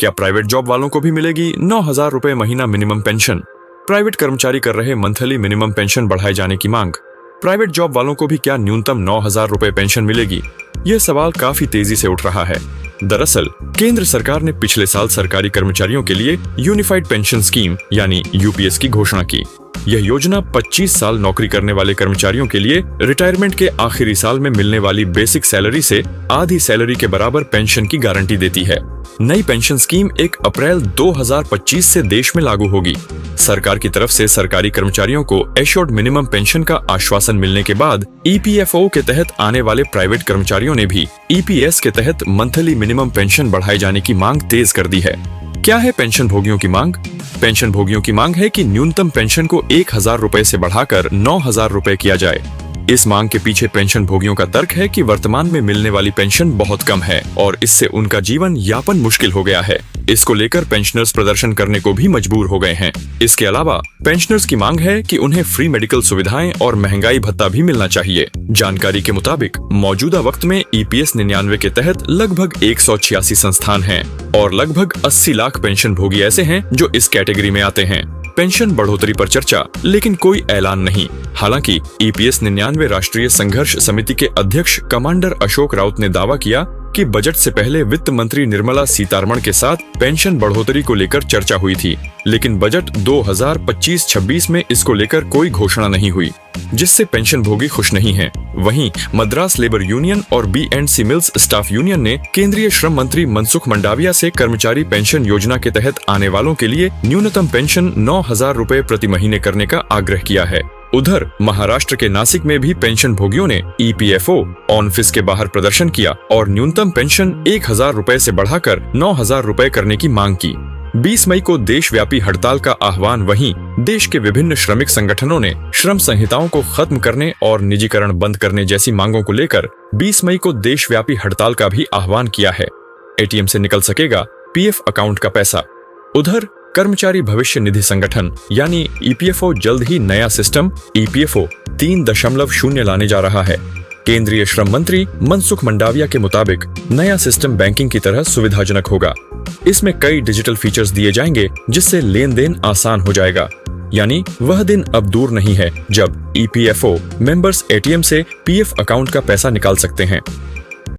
क्या private job वालों को भी मिलेगी 9,000 रुपए महीना मिनिमम पेंशन? प्राइवेट कर्मचारी कर रहे मंथली मिनिमम पेंशन बढ़ाए जाने की मांग। प्राइवेट जॉब वालों को भी क्या न्यूनतम 9,000 रुपए पेंशन मिलेगी? यह सवाल काफी तेजी से उठ रहा है। दरअसल केंद्र सरकार ने पिछले साल सरकारी कर्मचारियों के लिए यूनिफाइड पेंशन स्कीम यानी यूपीएस की घोषणा की। यह योजना 25 साल नौकरी करने वाले कर्मचारियों के लिए रिटायरमेंट के आखिरी साल में मिलने वाली बेसिक सैलरी से आधी सैलरी के बराबर पेंशन की गारंटी देती है। नई पेंशन स्कीम 1 अप्रैल 2025 से देश में लागू होगी। सरकार की तरफ से सरकारी कर्मचारियों को एश्योर्ड मिनिमम पेंशन का आश्वासन मिलने के बाद ईपीएफओ के तहत आने वाले प्राइवेट कर्मचारियों ने भी ईपीएस के तहत मंथली मिनिमम पेंशन बढ़ाए जाने की मांग तेज कर दी है। क्या है पेंशन भोगियों की मांग? पेंशन भोगियों की मांग है कि न्यूनतम पेंशन को 1,000 रुपए से बढ़ाकर 9,000 रुपए किया जाए। इस मांग के पीछे पेंशन भोगियों का तर्क है कि वर्तमान में मिलने वाली पेंशन बहुत कम है और इससे उनका जीवन यापन मुश्किल हो गया है। इसको लेकर पेंशनर्स प्रदर्शन करने को भी मजबूर हो गए हैं। इसके अलावा पेंशनर्स की मांग है कि उन्हें फ्री मेडिकल सुविधाएं और महंगाई भत्ता भी मिलना चाहिए। जानकारी के मुताबिक मौजूदा वक्त में ईपीएस 99 के तहत लगभग 186 संस्थान हैं और लगभग 80 लाख पेंशन भोगी ऐसे हैं जो इस कैटेगरी में आते हैं। पेंशन बढ़ोतरी पर चर्चा, लेकिन कोई ऐलान नहीं। हालांकि ईपीएस 99 राष्ट्रीय संघर्ष समिति के अध्यक्ष कमांडर अशोक राउत ने दावा किया कि बजट से पहले वित्त मंत्री निर्मला सीतारमण के साथ पेंशन बढ़ोतरी को लेकर चर्चा हुई थी, लेकिन बजट 2025-26 में इसको लेकर कोई घोषणा नहीं हुई, जिससे पेंशन भोगी खुश नहीं हैं। वहीं मद्रास लेबर यूनियन और बी&सी मिल्स स्टाफ यूनियन ने केंद्रीय श्रम मंत्री मनसुख मंडाविया से कर्मचारी पेंशन योजना के तहत आने वालों के लिए न्यूनतम पेंशन 9,000 रुपए प्रति महीने करने का आग्रह किया है। उधर महाराष्ट्र के नासिक में भी पेंशन भोगियों ने ईपीएफओ ऑफिस के बाहर प्रदर्शन किया और न्यूनतम पेंशन 1,000 रुपए से बढ़ाकर 9,000 रुपए करने की मांग की। 20 मई को देशव्यापी हड़ताल का आह्वान। वहीं देश के विभिन्न श्रमिक संगठनों ने श्रम संहिताओं को खत्म करने और निजीकरण बंद करने जैसी मांगों को लेकर 20 मई को देशव्यापी हड़ताल का भी आह्वान किया है। एटीएम से निकल सकेगा पीएफ अकाउंट का पैसा। उधर कर्मचारी भविष्य निधि संगठन यानी ईपीएफओ जल्द ही नया सिस्टम ईपीएफओ 3.0 लाने जा रहा है। केंद्रीय श्रम मंत्री मनसुख मंडाविया के मुताबिक नया सिस्टम बैंकिंग की तरह सुविधाजनक होगा। इसमें कई डिजिटल फीचर्स दिए जाएंगे जिससे लेन देन आसान हो जाएगा। यानी वह दिन अब दूर नहीं है जब ईपीएफओ मेंबर्स एटीएम से पीएफ अकाउंट का पैसा निकाल सकते हैं।